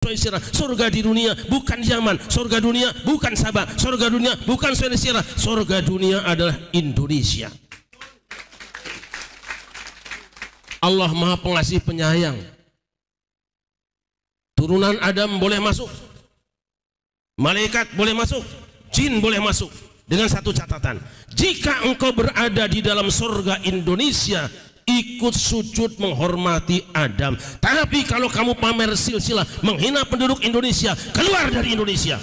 Surga di dunia bukan Yaman, surga dunia bukan Sabah, surga dunia bukan Sulawesi, surga dunia adalah Indonesia. Allah Maha Pengasih Penyayang. Turunan Adam boleh masuk, malaikat boleh masuk, jin boleh masuk, dengan satu catatan: jika engkau berada di dalam surga Indonesia, ikut sujud menghormati Adam. Tapi kalau kamu pamer silsilah, menghina penduduk Indonesia, keluar dari Indonesia.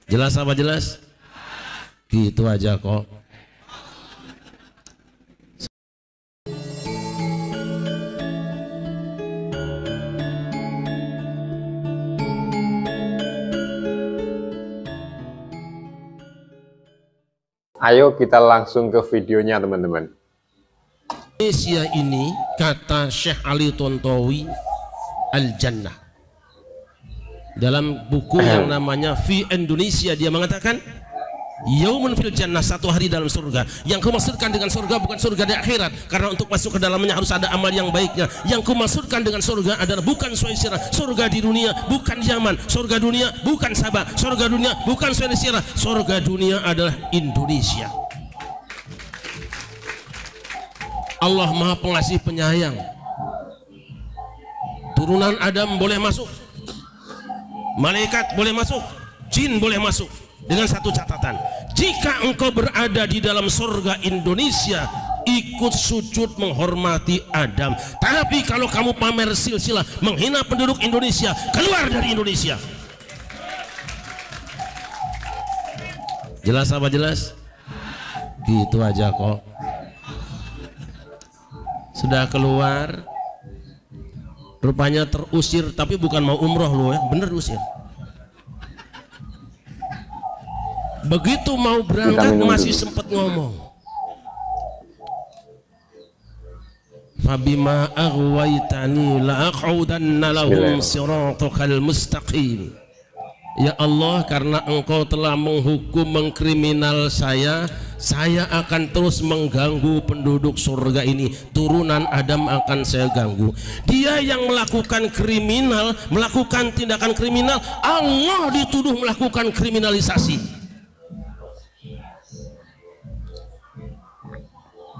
Jelas apa jelas? Gitu aja kok. Ayo kita langsung ke videonya teman-teman. Indonesia ini, kata Syekh Ali Tontowi, Al-Jannah. Dalam buku yang namanya Fi Indonesia, dia mengatakan Yaumun fil Jannah, satu hari dalam surga. Yang kumaksudkan dengan surga bukan surga di akhirat, karena untuk masuk ke dalamnya harus ada amal yang baiknya. Yang kumaksudkan dengan surga adalah bukan Suaisirah, surga di dunia bukan Yaman, surga dunia bukan Sabah, surga dunia bukan Sulawesi, surga dunia adalah Indonesia. Allah Maha Pengasih Penyayang. Turunan Adam boleh masuk, malaikat boleh masuk, jin boleh masuk, dengan satu catatan: jika engkau berada di dalam surga Indonesia, ikut sujud menghormati Adam. Tapi kalau kamu pamer silsilah, menghina penduduk Indonesia, keluar dari Indonesia. Jelas apa jelas? Gitu aja kok. Sudah keluar, rupanya terusir, tapi bukan mau umroh loh ya, bener usir. Begitu mau berangkat masih sempat ngomong, fabima aghwaytani la aq'udanna lahum siratal mustaqim. Ya Allah, karena engkau telah menghukum, mengkriminal saya akan terus mengganggu penduduk surga ini. Turunan Adam akan saya ganggu. Dia yang melakukan kriminal, melakukan tindakan kriminal, Allah dituduh melakukan kriminalisasi.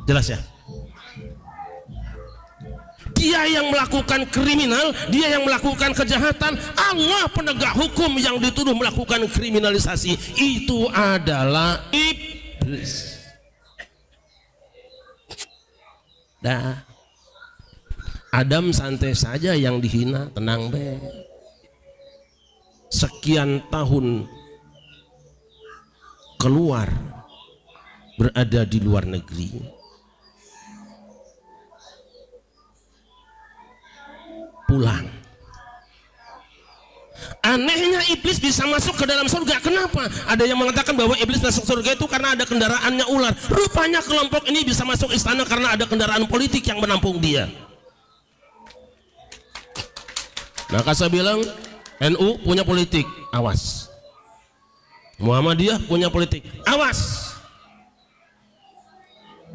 Jelas ya? Dia yang melakukan kriminal, dia yang melakukan kejahatan, Allah penegak hukum yang dituduh melakukan kriminalisasi. Itu adalah iblis. Dah, Adam santai saja yang dihina, tenang be. Sekian tahun keluar, berada di luar negeri, pulang. Anehnya iblis bisa masuk ke dalam surga. Kenapa? Ada yang mengatakan bahwa iblis masuk surga itu karena ada kendaraannya ular. Rupanya kelompok ini bisa masuk istana karena ada kendaraan politik yang menampung dia. Maka saya bilang, NU punya politik, awas. Muhammadiyah punya politik, awas.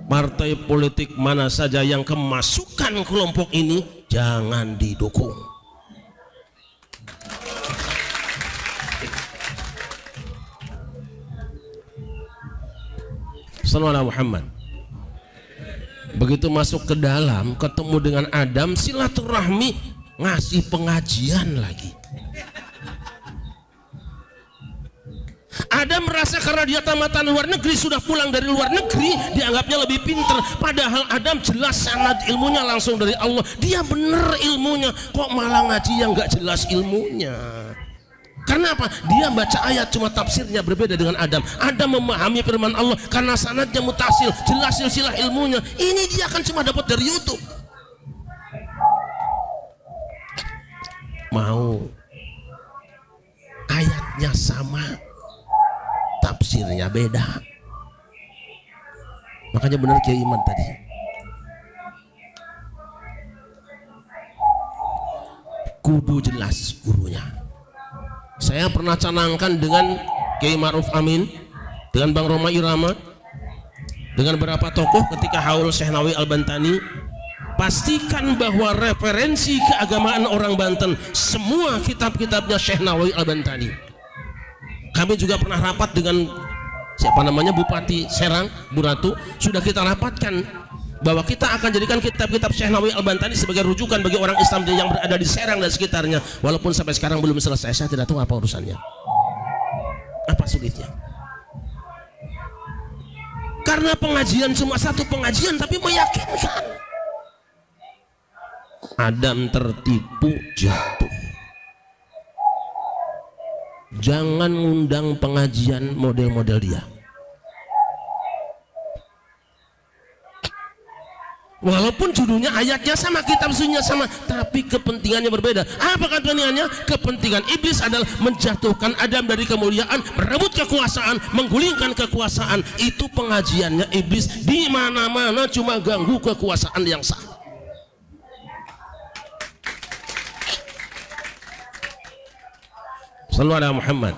Partai politik mana saja yang kemasukan kelompok ini, jangan didukung. Sallallahu Muhammad. Begitu masuk ke dalam, ketemu dengan Adam, silaturahmi, ngasih pengajian lagi. Adam merasa karena dia tamatan luar negeri, sudah pulang dari luar negeri, dianggapnya lebih pintar. Padahal Adam jelas sanad ilmunya langsung dari Allah. Dia bener ilmunya, kok malah ngaji yang gak jelas ilmunya. Karena apa? Dia baca ayat cuma tafsirnya berbeda dengan Adam. Adam memahami firman Allah karena sanadnya mutasil, jelas silsilah ilmunya. Ini dia kan cuma dapat dari YouTube. Mau ayatnya sama, tafsirnya beda. Makanya benar Kiai Iman tadi, kudu jelas gurunya. Saya pernah canangkan dengan Kiai Ma'ruf Amin, dengan Bang Roma Irama, dengan beberapa tokoh ketika haul Syekh Nawawi Al-Bantani. pastikan bahwa referensi keagamaan orang Banten semua kitab-kitabnya Syekh Nawawi Al-Bantani. Kami juga pernah rapat dengan siapa namanya Bupati Serang, Bu Ratu, sudah kita rapatkan bahwa kita akan jadikan kitab-kitab Syekh Nawawi Al-Bantani sebagai rujukan bagi orang Islam yang berada di Serang dan sekitarnya. Walaupun sampai sekarang belum selesai, saya tidak tahu apa urusannya, apa sulitnya. Karena pengajian cuma satu pengajian tapi meyakinkan. Adam tertipu, jatuh. Jangan ngundang pengajian model-model dia. Walaupun judulnya, ayatnya sama, kitab sunnahnya sama, tapi kepentingannya berbeda. Apa kepentingannya? Kepentingan iblis adalah menjatuhkan Adam dari kemuliaan, merebut kekuasaan, menggulingkan kekuasaan. Itu pengajiannya iblis. Di mana-mana cuma ganggu kekuasaan yang sah. Sallu ala Muhammad.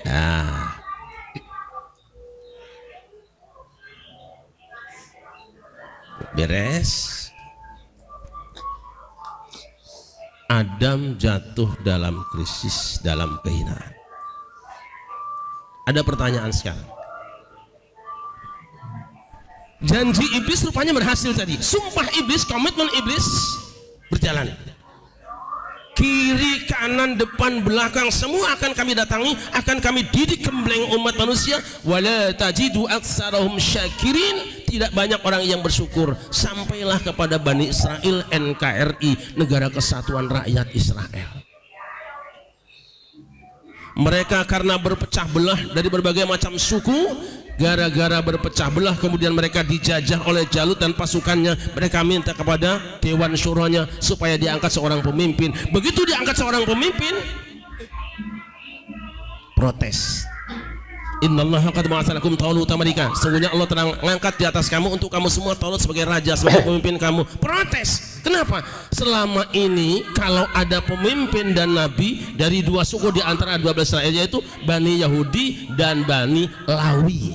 Nah, beres. Adam jatuh dalam krisis, dalam kehinaan. Ada pertanyaan sekarang. Janji iblis rupanya berhasil tadi. Sumpah iblis, komitmen iblis berjalan. Kiri, kanan, depan, belakang semua akan kami datangi, akan kami didik gembleng umat manusia. Wala tajidu aktsarahum syakirin. Tidak banyak orang yang bersyukur. Sampailah kepada Bani Israel, NKRI, Negara Kesatuan Rakyat Israel. Mereka karena berpecah belah dari berbagai macam suku, gara-gara berpecah belah kemudian mereka dijajah oleh Jalut dan pasukannya. Mereka minta kepada Dewan Syuranya supaya diangkat seorang pemimpin. Begitu diangkat seorang pemimpin, protes. Innallaha qad ba'atsalakum Taluta malika. Sesungguhnya Allah telah mengangkat di atas kamu untuk kamu semua Talut sebagai raja, sebagai pemimpin kamu. Protes. Kenapa? Selama ini kalau ada pemimpin dan nabi dari dua suku di antara 12 Israel, yaitu Bani Yahudi dan Bani Lawi.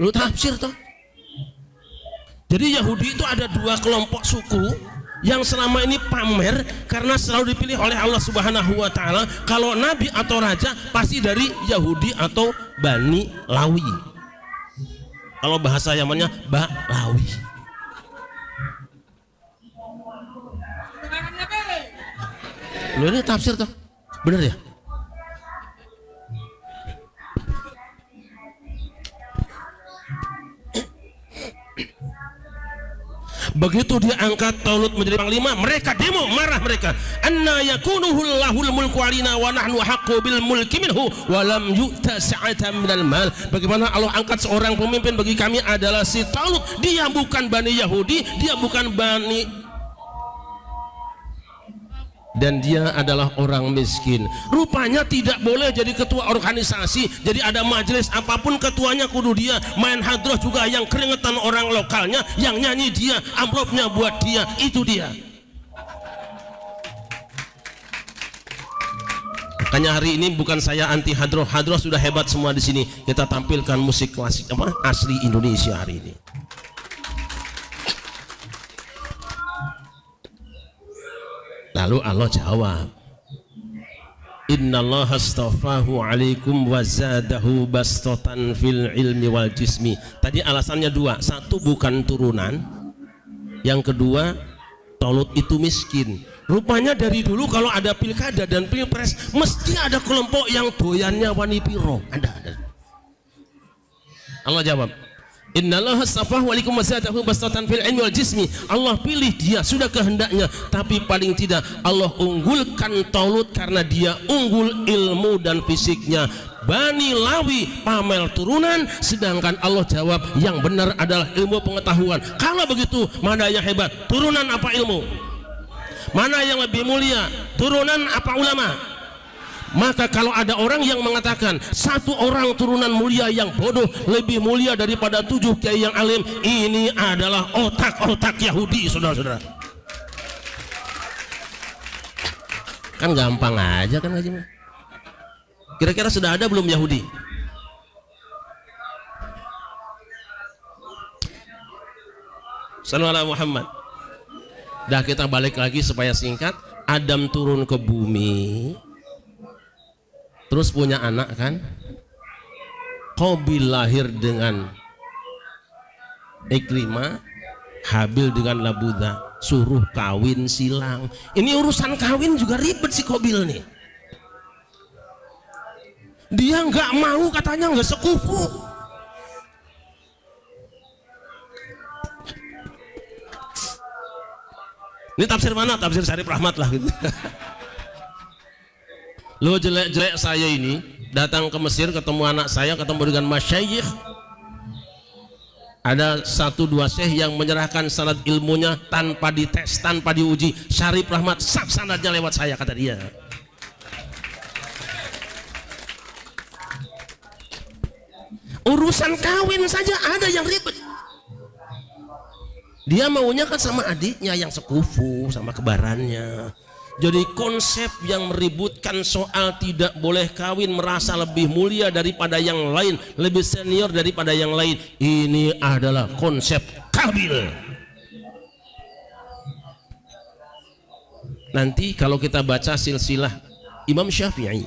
Lu tafsir toh? Jadi Yahudi itu ada dua kelompok suku yang selama ini pamer karena selalu dipilih oleh Allah Subhanahu wa taala. Kalau nabi atau raja pasti dari Yahudi atau Bani Lawi. Kalau bahasa Yamannya Lawi. Lu ini tafsir toh? Bener ya? Begitu dia angkat Talut menjadi panglima, mereka demo, marah mereka. Anna yakunuhu lahul mulku alina wa nahnu haqqu bil mulki minhu wa lam yu'ta sa'atan minal mal. Bagaimana Allah angkat seorang pemimpin bagi kami adalah si Talut. Dia bukan Bani Yahudi, dia bukan Bani, dan dia adalah orang miskin. Rupanya tidak boleh jadi ketua organisasi. Jadi ada majelis apapun ketuanya kudu dia. Main hadroh juga yang keringetan orang lokalnya, yang nyanyi dia, amplopnya buat dia, itu dia. Makanya hari ini bukan saya anti hadroh. Hadroh sudah hebat semua di sini. Kita tampilkan musik klasik apa asli Indonesia hari ini. Lalu Allah jawab, Innallaha astafahu alaikum wa zadahu bastatan fil ilmi wal jismi. Tadi alasannya dua. Satu, bukan turunan. Yang kedua, Talut itu miskin. Rupanya dari dulu kalau ada pilkada dan pilpres mesti ada kelompok yang doyannya wani piro. Ada. Allah jawab, Innallaha astafahu alaikum wa zadahu bastatan fil ilmi wal jismi. Allah pilih dia, sudah kehendaknya. Tapi paling tidak Allah unggulkan Talut karena dia unggul ilmu dan fisiknya. Bani Lawi pamer turunan, sedangkan Allah jawab yang benar adalah ilmu pengetahuan. Kalau begitu, mana yang hebat? Turunan apa ilmu? Mana yang lebih mulia? Turunan apa ulama? Maka kalau ada orang yang mengatakan satu orang turunan mulia yang bodoh lebih mulia daripada 7 kiai yang alim, ini adalah otak-otak Yahudi, saudara-saudara. Kan gampang aja kan ngaji. Kira-kira sudah ada belum Yahudi? Sallallahu Muhammad. Dah kita balik lagi supaya singkat. Adam turun ke bumi, terus punya anak kan. Qabil lahir dengan Ikrimah, Habil dengan Labuda, suruh kawin silang. Ini urusan kawin juga ribet si Qabil nih. Dia nggak mau, katanya nggak sekufu. Ini tafsir mana? Tafsir Syarif Rahmat lah gitu. Lo jelek-jelek saya ini datang ke Mesir, ketemu anak saya, ketemu dengan masyayikh. Ada 1-2 syekh yang menyerahkan sanad ilmunya tanpa dites, tanpa diuji. Syarif Rahmat sak sanadnya lewat saya, kata dia. Urusan kawin saja ada yang ribet. Dia maunya kan sama adiknya yang sekufu, sama kebarannya. Jadi konsep yang meributkan soal tidak boleh kawin, merasa lebih mulia daripada yang lain, lebih senior daripada yang lain, ini adalah konsep Qabil. Nanti kalau kita baca silsilah Imam Syafi'i,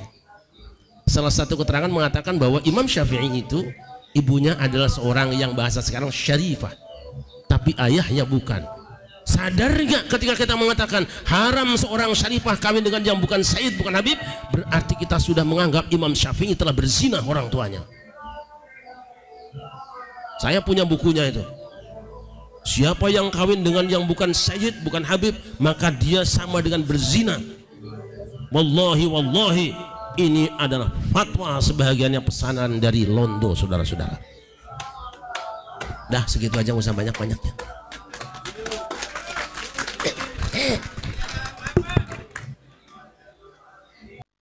salah satu keterangan mengatakan bahwa Imam Syafi'i itu ibunya adalah seorang yang bahasa sekarang syarifah, tapi ayahnya bukan. Sadar nggak ketika kita mengatakan haram seorang syarifah kawin dengan yang bukan Sayyid, bukan Habib, berarti kita sudah menganggap Imam Syafi'i telah berzina orang tuanya. Saya punya bukunya itu. Siapa yang kawin dengan yang bukan Sayyid, bukan Habib, maka dia sama dengan berzina. Wallahi, ini adalah fatwa sebahagiannya pesanan dari Londo, saudara-saudara. Dah segitu aja, nggak usah banyak-banyaknya.